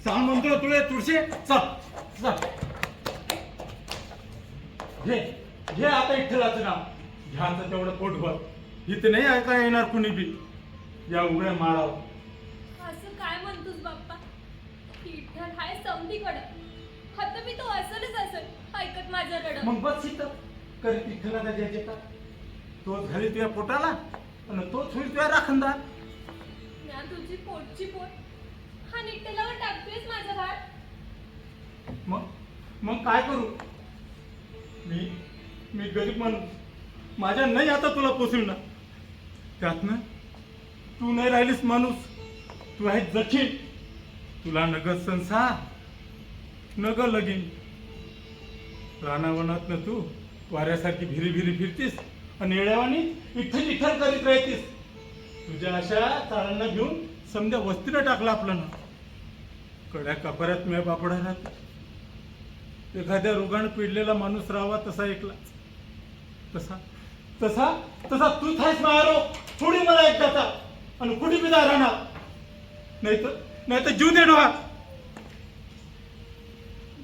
चाल म्हणतो तुला तुळशी चल चल घे घे आता विठ्ठलाचं नाव घ्याचं तेवढं पोटभर इथं नाही ऐका येणार कुणी बी या उघड्या माळावर असं काय म्हणतोस बाप्पा विठ्ठल हाय समधीकडं आता मी तो असेल ऐकत माझ्याकडं मग बस इथं करीत विठ्ठलाला द्यायचे का तोच घाली तुझ्या पोटाला आणि तोच होईल तुझ्या राखणदार म्या तुझी पोटची पोट हा निट्टलावर टाकतोयस माझा भार मग काय करू मी गरीब माणूस माझ्या नाही आता तुला पोचल ना त्यातनं तू नाही राहिलीस माणूस तू आहे जखीन तुला नग संसार नग लगीन रानावनात न तू वाऱ्यासारखी भिरी भिरी फिरतीस आणि येड्यावानी इथं इथं करीत राहतीस तुझ्या अशा चाळांना घेऊन समजा वस्तीला टाकला आपलं ना कड्या कपाऱ्यात मी बापडा राहतो एखाद्या रोगानं पिडलेला माणूस राहावा तसा ऐकला तसा तसा तसा तूच आहेस महारो थोडी मला एकदाचा आणि कुणी बिदा राहणार नाही तर जीव दे डोळा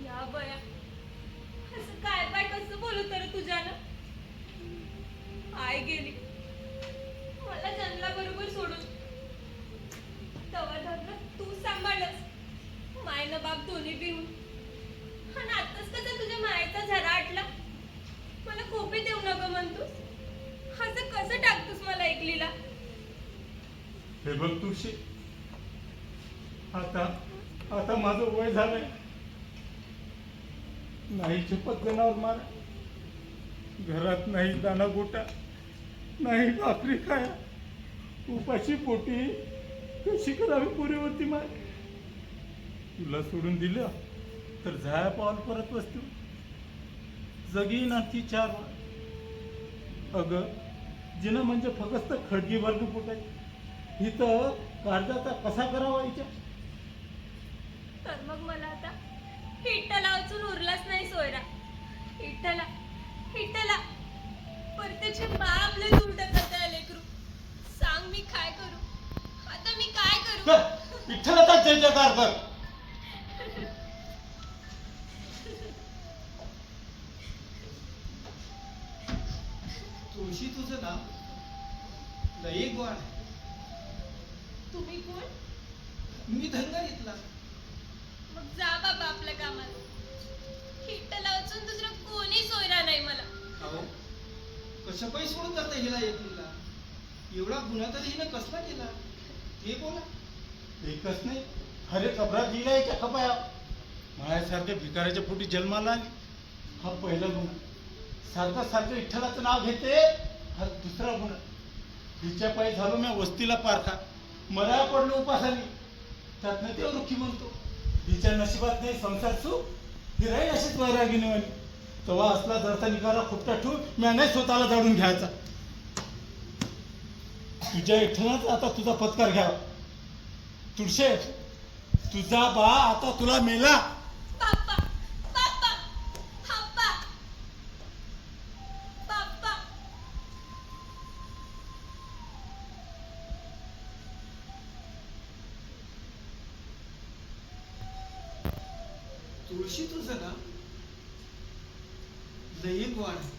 या बया असं काय बाय कसं बोलू तर तुझ्यानं आय गेली मला जन्मला बरोबर सोडून तवा धरलं तू सांभाळलंस मायनं बाप दोन्ही बिहून आणि आताच कसं तुझ्या मायेचा झरा आटला मला खोपी देऊ नका म्हणतोस असं कसं टाकतोस मला ऐकलीला हे बघ तुळशी आता माझं वय झालंय नाही झेपत जनावर मारा घरात नाही दाना गोटा नाही भाकरी खाया उपाशी पोटी कशी करावी पुरेवरती माय तुला सोडून दिलं तर झाया पाऊल परत वस्तू जगी ना ती 4 अग जिनं म्हणजे फक्त खडगी वर्ग फुटाय इथं काळजाचा कसा करावा हिच्या तर मग मला आता हिट्टला वाचून उरलाच नाही सोयरा हिट्टला परतेचे बाप लय उलट करता लेकरू सांग मी काय करू आता मी काय करू विठ्ठलाचा जय जयकार कर तुळशी तुझं नाव लई गोड आहे तुम्ही कोण मी धनगरीतला मग जा बाबा आपल्या कामाला हिट्टला वाचून दुसरं कोणी सोयरा नाही मला अहो कसं काही सोडून जाता हिला एकलीला एवढा गुन्हा तरी हिनं कसला केला हे बोला एकच नाही हरे कबरात दिला याच्या खपाया माझ्यासारख्या भिकाऱ्याच्या पोटी जन्माला आली हा पहिला गुन्हा सारखं विठ्ठलाचं नाव घेते हा दुसरा गुन्हा हिच्या पायी झालो मी वस्तीला पारखा मला पडलो उपासाने त्यातनं ते रुखी म्हणतो हिच्या नशिबात नाही संसार सुख ही राहील अशीच वैरागीने वाली तेव्हा असला जरता निकाला खुपटा ठेवून मी नाही स्वतःला जाळून घ्यायचा तुझ्या विठ्ठलाच आता तुझा पत्कार घ्यावा तुळशे तुझा बा आता तुला मेला बाप्पा बाप्पा बाप्पा बाप्पा तुळशी तुझं नाव लई गोड आहे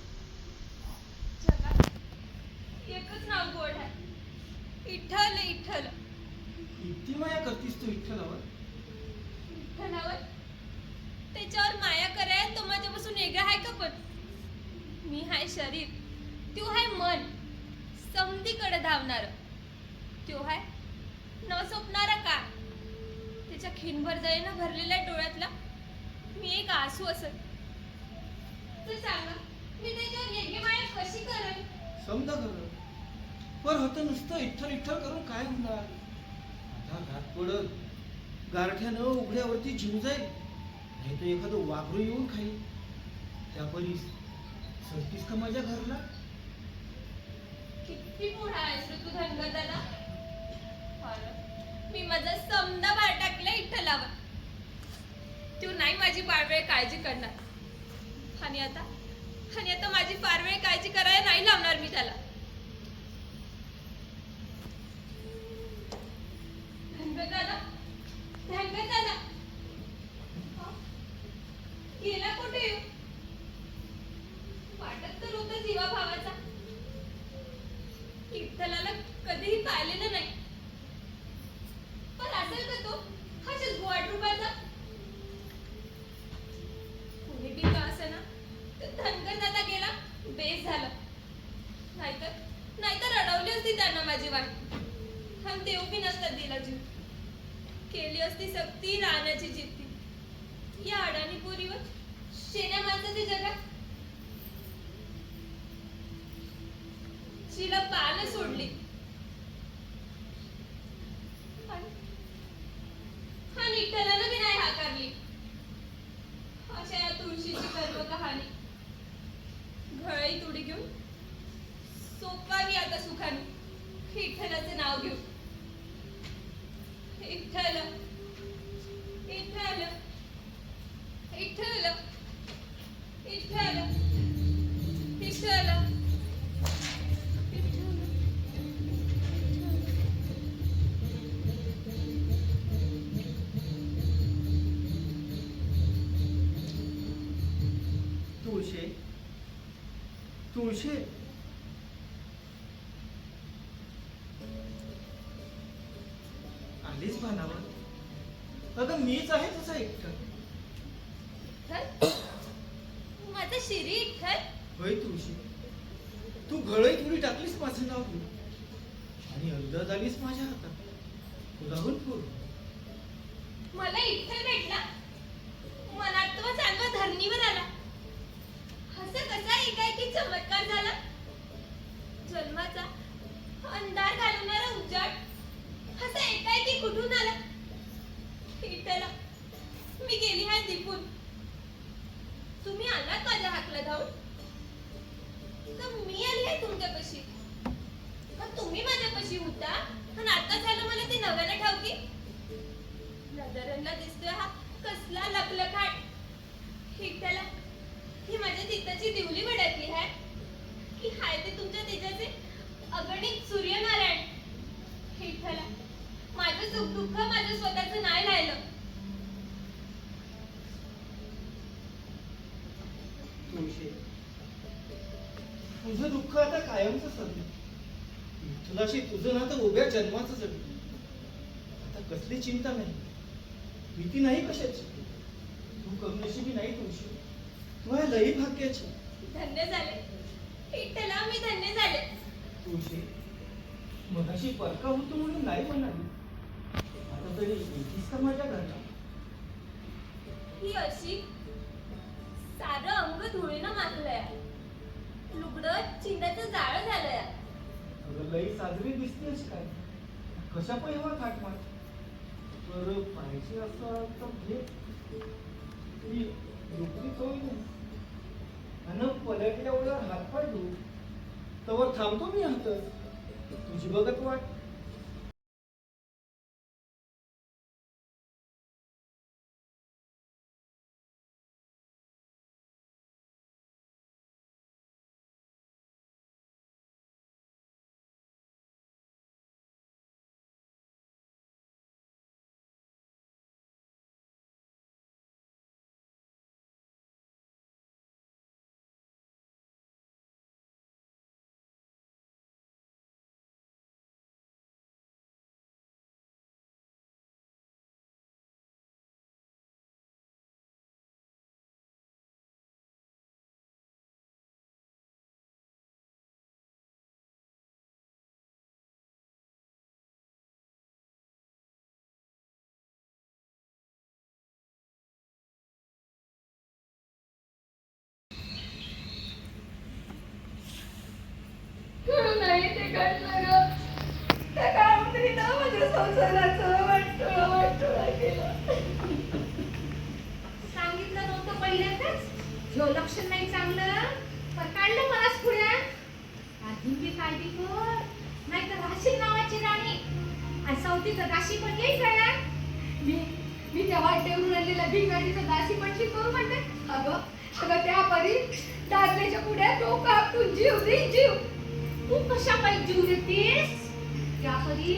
जगात एकच नाव गोड आहे इठ्ठल किती माया करतीस तू विठ्ठलावर विठ्ठलावर त्याच्यावर माया कराय तो माझ्यापासून वेगळा आहे का पण मी हाय शरीर तू हाय मन समधीकडे धावणार तो हाय न सोपणारा का त्याच्या खिनभर दयेनं भरलेल्या डोळ्यातला मी एक आसू असेल तू सांगा मी त्याच्यावर वेगळी माया कशी करेन समजा कर पर होतं नुसतं इठ्ठल करून काय होणार आता घात पडत गारठ्यानं उघड्यावरती जीव जाईल नाही तर एखादं वाघरू येऊन खाईल त्या परीस सरतीस का माझ्या घरला किती मोठा आहेस रे तू धनगर दादा मी माझा समदा बाळ टाकला इठ्ठलावर तू नाही माझी फार वेळ काळजी करणार आणि आता माझी फार वेळ काळजी करायला नाही लावणार मी त्याला धनगर दादा कधीही पाहिलेलं नाही. पण असेल का तो अशाच गोवाट रूपाचा? कुणी बी का असेना, तर धनगर दादा गेला बेस झालं. नाहीतर अडवली असती त्यांना माझी वाट. आणि देव बी नसतात दिला जीव. केली असती सक्ती राहण्याची जिद्दी या अडाणी पोरीवर शेण्या माणसाची जगात. शिला पानं सोडली. हा विठ्ठलानं बी नाही हाकारली. अशा या तुळशीची कर्म कहाणी घळई तुडी घेऊन सोपावी आता सुखाने विठ्ठलाचे नाव घेऊन. विठ्ठल विठ्ठल विठ्ठल विठ्ठल विठ्ठल. तुळशे तुळशे आलीच भानावर. अगं मीच आहे तुझा एकटा. विठ्ठल माझा शिरी विठ्ठल. होय तुळशी, तू घळई तुरी टाकलीस माझं नाव घेऊन आणि अंदाज आलीस माझ्या हातात. फुलाहून फुल मला विठ्ठल भेटला. मनात तो चांगला धरणीवर आला. असं कसा एकाएकी चमत्कार झाला? जन्माचा अंधार घालवणारा उजाड असा एकाएकी कुठून आला? विठ्ठला मी गेली आहे दिपून. तुम्ही आलात माझ्या हाकला धावून का मी आली आहे तुमच्यापाशी? का तुम्ही माझ्यापाशी होता आणि आता झालं मला ते नव्यानं ठाऊकी? नजरांना दिसतोय हा कसला लखलखाट. विठ्ठला ही माझ्या चित्ताची दिवली भडकली आहे की हाय ते तुमच्या तेजाचे अगणित सूर्यनारायण. विठ्ठला माझं सुख दुःख माझं स्वतःचं नाही राहिलं. तुळशी, तुझं दुःख आता कायमचं संपलं. विठ्ठलाशी तुझं नातं उभ्या जन्माचं जगलं. आता कसली चिंता नाही, भीती नाही कशाची. तू कमनशिबी नाही तुळशी, तू आहे लई भाग्याची. धन्य झाले विठ्ठला, मी धन्य झाले. तुळशी, मगाशी परका होतो म्हणून नाही म्हणाली. आता तरी येतीस का माझ्या घरला? ही अशी सारं अंग धुळीनं माखलंय. लुगडं चिंध्याचं जाळं झालंय. अगं लई साजरी दिसतेस काय? कशा पैवा थाट मार. तर पाहिजे असं तर घे. ती नोकरीच होईल आणि पलटल्यावर हातपाय धुऊ. तवर थांबतो मी हातच. तुझी बघत वाट. नाही ते घडलं ग. त्या काळामध्ये माझ्या संसाराचं वाटोळा केलं. सांगितलं नव्हतं पहिल्यांदाच. जो लक्षण नाही चांगलं तर काढलं मलाच पुढे. अजून बी काळजी कर, नाही तर राशी नावाची राणी आणि सवतीचं दाशी पण येईल का? मी त्या वाटेवरून आलेल्या भिंगाडीचं दाशी पण शिकवू म्हणते. अगं त्या परी दादल्याच्या पुढे डोकं आपटून जीव दे जीव. तू कशा पाहिजे जीव देतेस? त्या परी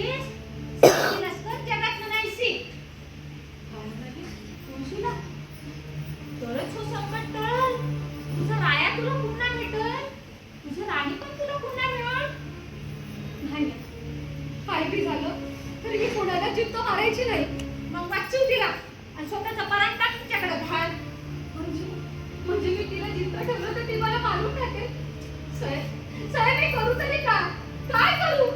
नसतं जगात म्हणायची. तुळशीला तरच हो संकट टळ. तुझं राया तुला पुन्हा भेटल, तुझं राणी पण तुला पुन्हा मिळल. नाही काय बी झालं तरी मी कोणाला जिद्द मारायची नाही. मग वाचू तिला आणि स्वतःचा परांठा तिच्याकडे घाल. म्हणजे मी तिला जिद्द ठेवलं तर ती मला मारून टाकेल. साहेब मी करू तरी काय करू?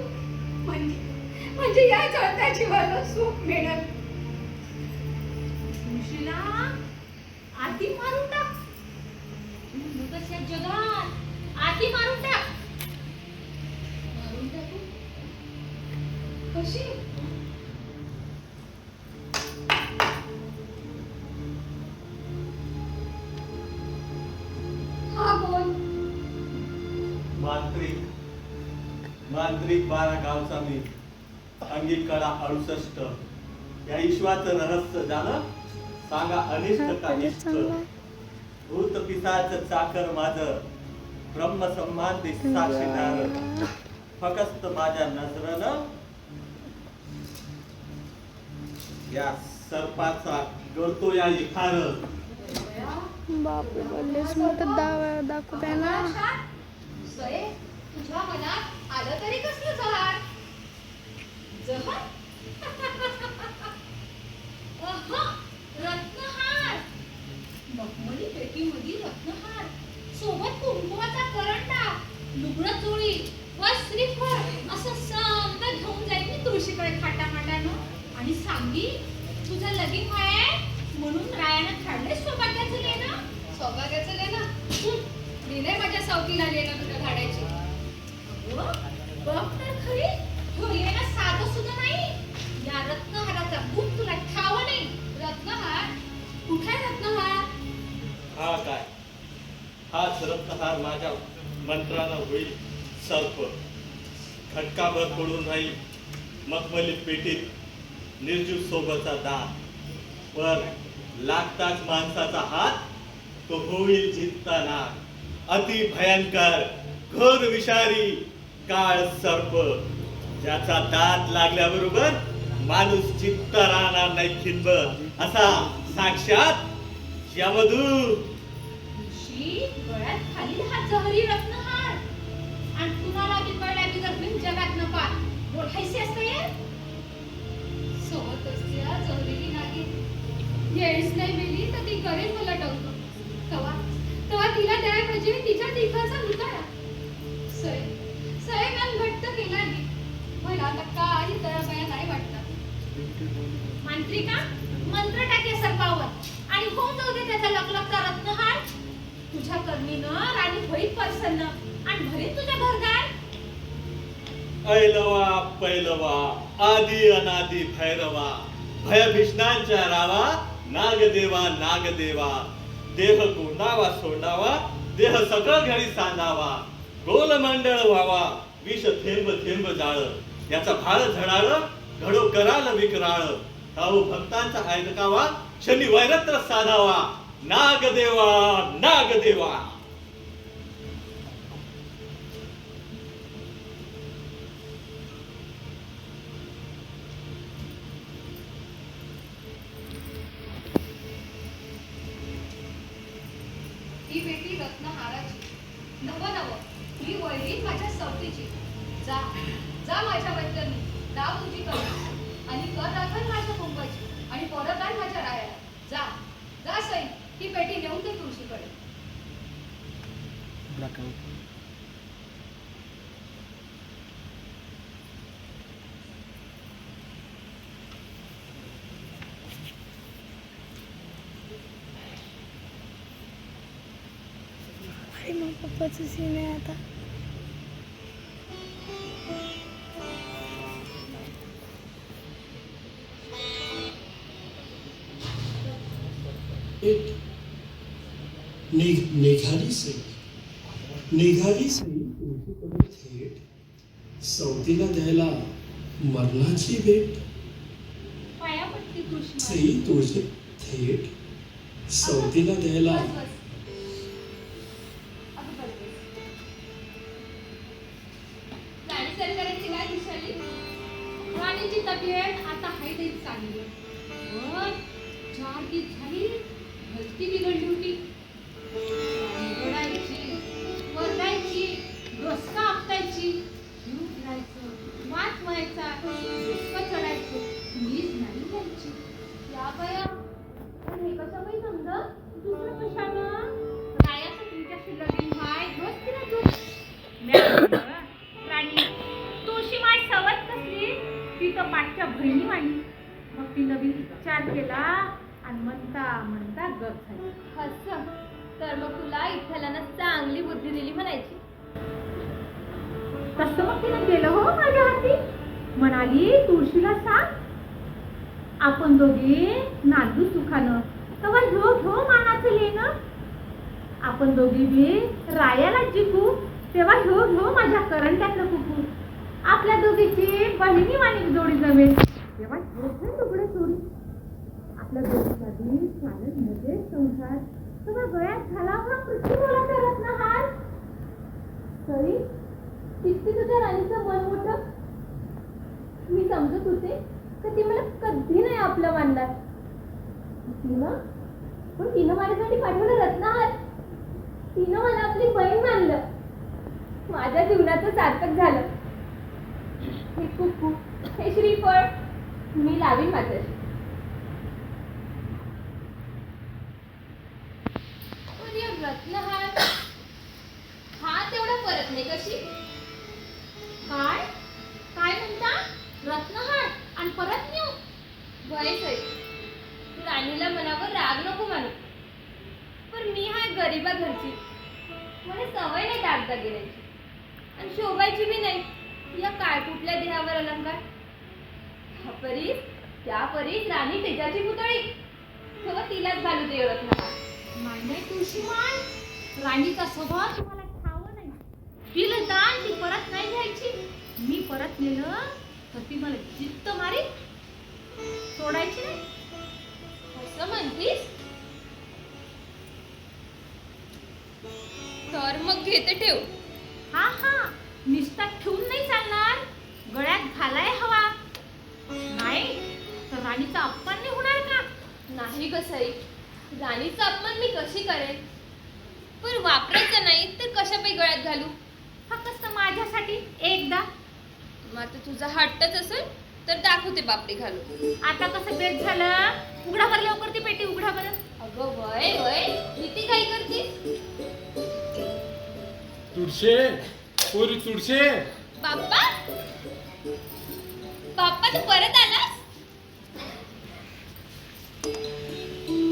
म्हणजे या जळत्या जीवाला सुख मिळेल. तुळशीला आधी मारून टाक. तशा जगात आधी मारून टाक. मारून टाकू कशी? हा बोल. मांत्रिक 12 गावचा मी, अंगी कळा 68. या ईश्वाचं रहस्य जाणं, सांगा अनिष्ट का इष्ट. भूत पिसाच चाकर माझं, ब्रह्म संबंधी साक्षीदार. फकस्त माझ्या नजरेनं या सर्पाचा गळतो या इखार. बापरे बल्लेच मोठं दाखवत आहे ना. सये, तुझ्या मनात आलं तरी कसलं जहार? जहार? रत्नहार. मखमली पेटीमधील रत्नहार, सोबत कुंकवाचा करंडा, लुगडं चोळी व श्रीफळ असं समजा घेऊन जाईल मी तुळशीकडे खाटामाटानं आणि सांगी तुझं लगीन आहे म्हणून रायानं काढले सौभाग्याचं लेणं. सौभाग्याचं लेणं दिलंय माझ्या सावतीला लेणं तुझ्या झाडाची. बघ तर खरी, हो लेणं साधं सुद्धा नाही. या रत्नहाराचा गुण तुला ठावा नाही. रत्नहार कुठे रत्नहार? हा काय, हाच रत्नहार माझ्या मंत्रानं होईल सर्प. खटकाभर पडून राहील मखमली पेटीत निर्जीव सोबतचा दात. पर लागताच माणसाचा हात तो होईल जिंकताना. अति भयंकर घोर विषारी काळ सर्प, ज्याचा दात लागल्याबरोबर माणूस जिंकता राहणार नाही खिंब. असा साक्षात यमदूत. गळ्यात खाली हा जहरी रत्नहार आणि कुणाला बिघडल्या बिघडून जगात न पार बोलायचे असते. सोबत असल्या जहरीली नागी येळीच नाही मिली तर ती करेल मला डंक. तेव्हा तिला द्यायला पाहिजे तिच्या तिघाचा उतारा. सयमान घट्ट केला नाही. मला आता काही तळपाया नाही वाटत. मांत्रिका मंत्र टाके सर्पावर आणि होऊन जाऊ दे त्याचा लकलकता रत्नहार. तुझ्या कर्मीनं राणी होईल प्रसन्न आणि भरीत तुझ्या घरदार. ऐलवा पैलवा आदि अनादि भैरवा, भयभीष्णांच्या रावा नागदेवा नागदेवा. देह कोंडावा सोंडावा, देह सगळं घरी सांडावा. गोलमंडळ व्हावा, विष थेंब थेंब जाळ. याचा भाळ झडाळ घडो कराल विकराळ. ताऊ भक्तांचा ऐकावा, शनी वैरत्र साधावा. नागदेवा नागदेवा. ही बेटी रत्नहाराची, नव ही वळली माझ्या सवतीची. जा जा माझ्या वैतरणी, दाव तुझी कर आणि कर राखण माझ्या कुंभाची आणि परत आण माझ्या रायाला. जा जा सई, ही पेटी नेऊन दे तुळशीकडे. मग पप्पाचं सीन आहे आता. निघाली सई तुळशीकडे थेट, सवतीला द्यायला मरणाची भेट. पायापट्टी तुळशी सई तुळशी थेट, सवतीला द्यायला. राणी सरकारांची काय दिशाली? राणीची तब्येत आता हाय तरी चांगली. वर 4 दिवस झाली भलती बिघडली होती. रडायची, वरडायची, डोसका आपटायची. बसायचं, वाट व्हायचा, डोकं चढायचं, मीच नाही घ्यायची. या बया पण हे कसं काही समजत? दुसरं कशानं? रायाचं तुमच्याशी लगीन व्हाय, रोज तिला दूध. म्या म्हणलं, राणी, तुळशी माय सवत कसली? ती तर पाठच्या बहिणी वाणी. मग ती नवीन विचार केला आणि म्हणता म्हणता गप झाली. असं तर मग तुला इथल्यानं चांगली बुद्धी दिली म्हणायची. तसं मग तिने केलं हो माझ्या हाती. म्हणाली, तुळशीला सांग आपण दोघे नांदू सुखानं, तेव्हा ह्यो ह्यो मानाचं लेणं. आपण दोघी बी रायाला जिंकू, तेव्हा ह्यो ह्यो माझ्या करंट्यातलं कुकू. आपल्या दोघीची बहिणी वाणी जोडी जमेल, तेव्हा ह्यो ह्यो लुगडं चोरी. आपल्या दोघीचा बी चालत मजेत संसार, तेव्हा गळ्यात घालावा पृथ्वीला रत्नहार. तरी किती तुझ्या राणीचं मन मोठं. मी समजत होते तर ती मला कधी नाही आपलं मानणार. तिनं माझ्यासाठी पाठवलं रत्नहार. तिनं मला आपली बहीण मानलं. माझ्या जीवनाचं सार्थक झालं. हे कुकू, हे श्रीफळ मी लावीन माझ्याशी. पण या रत्नहार हा तेवढा परत नाही कशी? काय काय म्हणता? रत्नहार आणि परत नेऊ? बरेच आहे. राणीला मनावर राग नको मानू. पण मी हाय गरीबा घरची. मला सवय नाही दागदागिन्याची आणि शोभायची बी नाही या काळकुटल्या देहावर अलंकार. त्या परीस राणी तेजाची पुतळी, तेव्हा तिलाच घालू दे रत्नहार. नाही नाही तुळशीमाय, राणीचा स्वभाव तुम्हाला ठाव नाही. दिलं दान ती परत नाही घ्यायची. मी परत नेलं तर ती मला जिद्द मारी, सोडायची नाही. असं म्हणतीस तर मग घेते ठेव. हा हा, निस्ता ठेवून नाही चालणार, गळ्यात घालाय हवा. नाही तर राणीचा अपमान नाही होणार का? नाही कसाई, राणीचा अपमान मी कशी करेन? पण वापरायचं नाही तर कशापाई गळ्यात घालू? फक्त माझ्यासाठी एकदा. मग आता तुझा हट्टच असेल तर दाखवते बापडी घालू. आता कसं बेत झालं? उघडा बरं लवकर ती पेटी, उघडा बरं. अगं वय वय, किती काय करतीस? तुळशे, पोरी तुळशे. बाप्पा, बाप्पा तू परत आलास?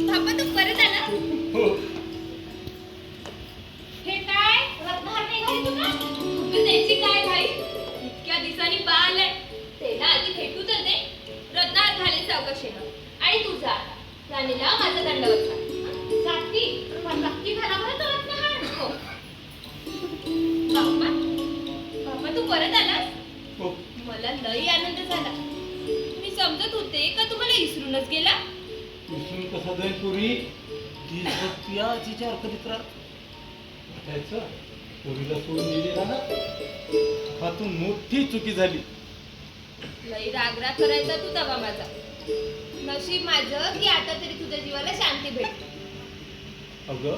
बाप्पा तू परत आला? हो. हे काय रत्नहार नाही घाली तुला? कुठे त्याची काय घाई? इतक्या दिवसांनी बा आलाय, त्याला आधी भेटू तर दे. रत्नहार घालेल सावकाशीनं आणि तू जा आता. राणीला माझा दंडवत घाल. जाती पण नक्की घाला बरं तो रत्नहार. हो. बाप्पा, बाप्पा तू परत आलास? हो. मला लई आनंद झाला. मी समजत होते का तुम्हाला इसरूनच गेला. विसरून कसा जाईल पुरी? ती सत्या तिच्यावर कधी त्रास त्याचं पुरीला सोडून दिलेला ना, हातून मोठी चुकी झाली. लई रागराग करायचा तू तवा माझा. नशीब माझं की आता तरी तुझ्या जीवाला शांती भेटली. अगं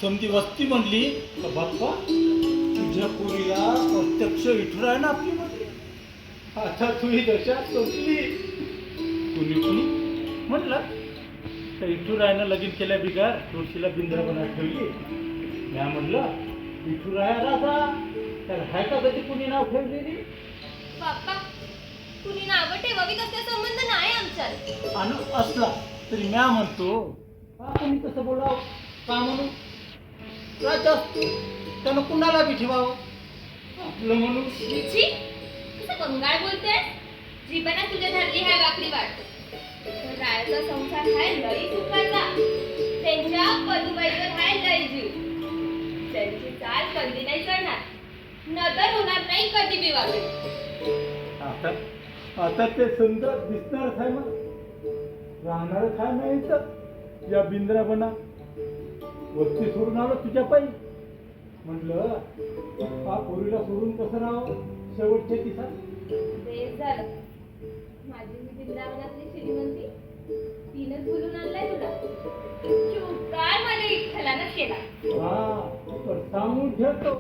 समती वस्ती म्हणली का बाप्पा तुझ्या पुरीला प्रत्यक्ष विठुर आहे ना आपली म्हटली. आता तुझी दशा संपली. कुणी म्हटलं त्या विठुरायानं लगीन केल्या बिगार तुळशीला बिंद्राबना ठेवली. म्या म्हटलं विठुराया राजा त्याला हाय का कधी कुणी नाव ठेवलेली? बाप्पा, कुणी नावं ठेवावी कसला संबंध नाही आमच्यात. आणि असला तरी म्या म्हणतो का कोणी तसं बोलावं? का म्हणू? राजा असतो त्यानं कुणाला बी ठेवावं आपलं म्हणून. छी, कसं बंगाळ बोलतेस? जीवनात तुझ्या धरली हाय वाकडी वाट. रायाचा संसार हाय लई सुखाचा. त्यांच्या पदुबाईवर हाय लई जीव. त्यांची चाल कधी नाही चढणार, नजर होणार नाही कधी बी वाकडी. आता ते सुंदर दिसणारच आहे मग, राहणारच आहे नाही इथं या बिंद्राबना. वस्ती सोडून आलो तुझ्या पायी. म्हटलं हा पोरीला सोडून कसं राहावं शेवटच्या दिवसात. बेस झालं. माझी मी बिंदावनातली श्रीमंती तिनंच बोलून आणलाय तुला. चुकार मध्ये विठ्ठलानंच केला. हा तर सांगून ठेवतो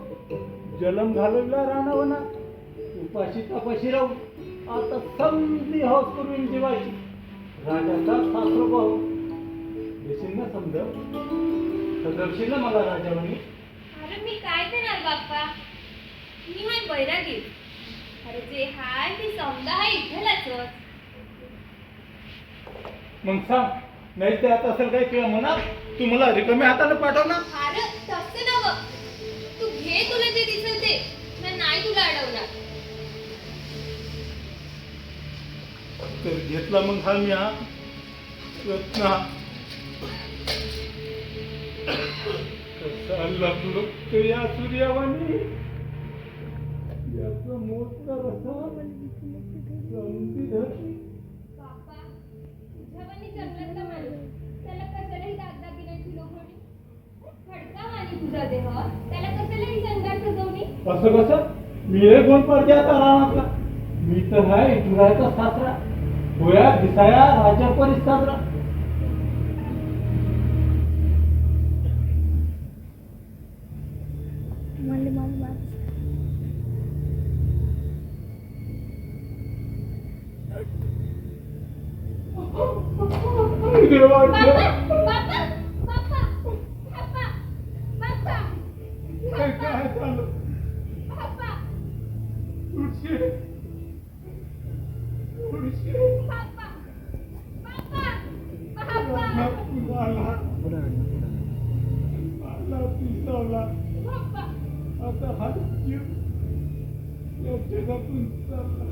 जलम घालवला राहणावना उपाशी तापाशी राहून आता समधी हौस करून जीवाची राजाचा सासरो भाऊ देशील ना समज सदरशील ना मला राजावानी. अरे मी काय देणार बाप्पा, मी हाय बैरागी. अरे जे हाय ते समजा हाय इथलाच. मग सांग, नाही ते आता असेल काय किंवा म्हणा तू मला रिकाम्या हाताने पाठव ना. अरे तसं नव, तू घे तुला जे दिसेल ते, मी नाही तुला अडवणार. तर घेतला मग हा मी हा रत्ना कसा लपलो या सूर्यावानी याचा मोठा रसा समधी धरली. बाप्पा, तुझ्यावानी जंगलातला माणूस, त्याला कशालाही दागदागिन्याची लोखंडी खडका वाणी तुझा देह, त्याला कशालाही शंगार सजवणी. असं कसं मी एक गुण पडते आता रानातला. मी तर आहे इटुरायचा सासरा, होया दिसाया राजा परी साजरा. मला मला देवा बाप्पा, बाप्पा, बाप्पा, बाप्पा, बाप्पा, काय काय झालं बाप्पा, तुळशी तुळशी बाप्पा, बाप्पा, बाप्पा, मला पिसावला बाप्पा. आता हा जीव या जगातून चालला.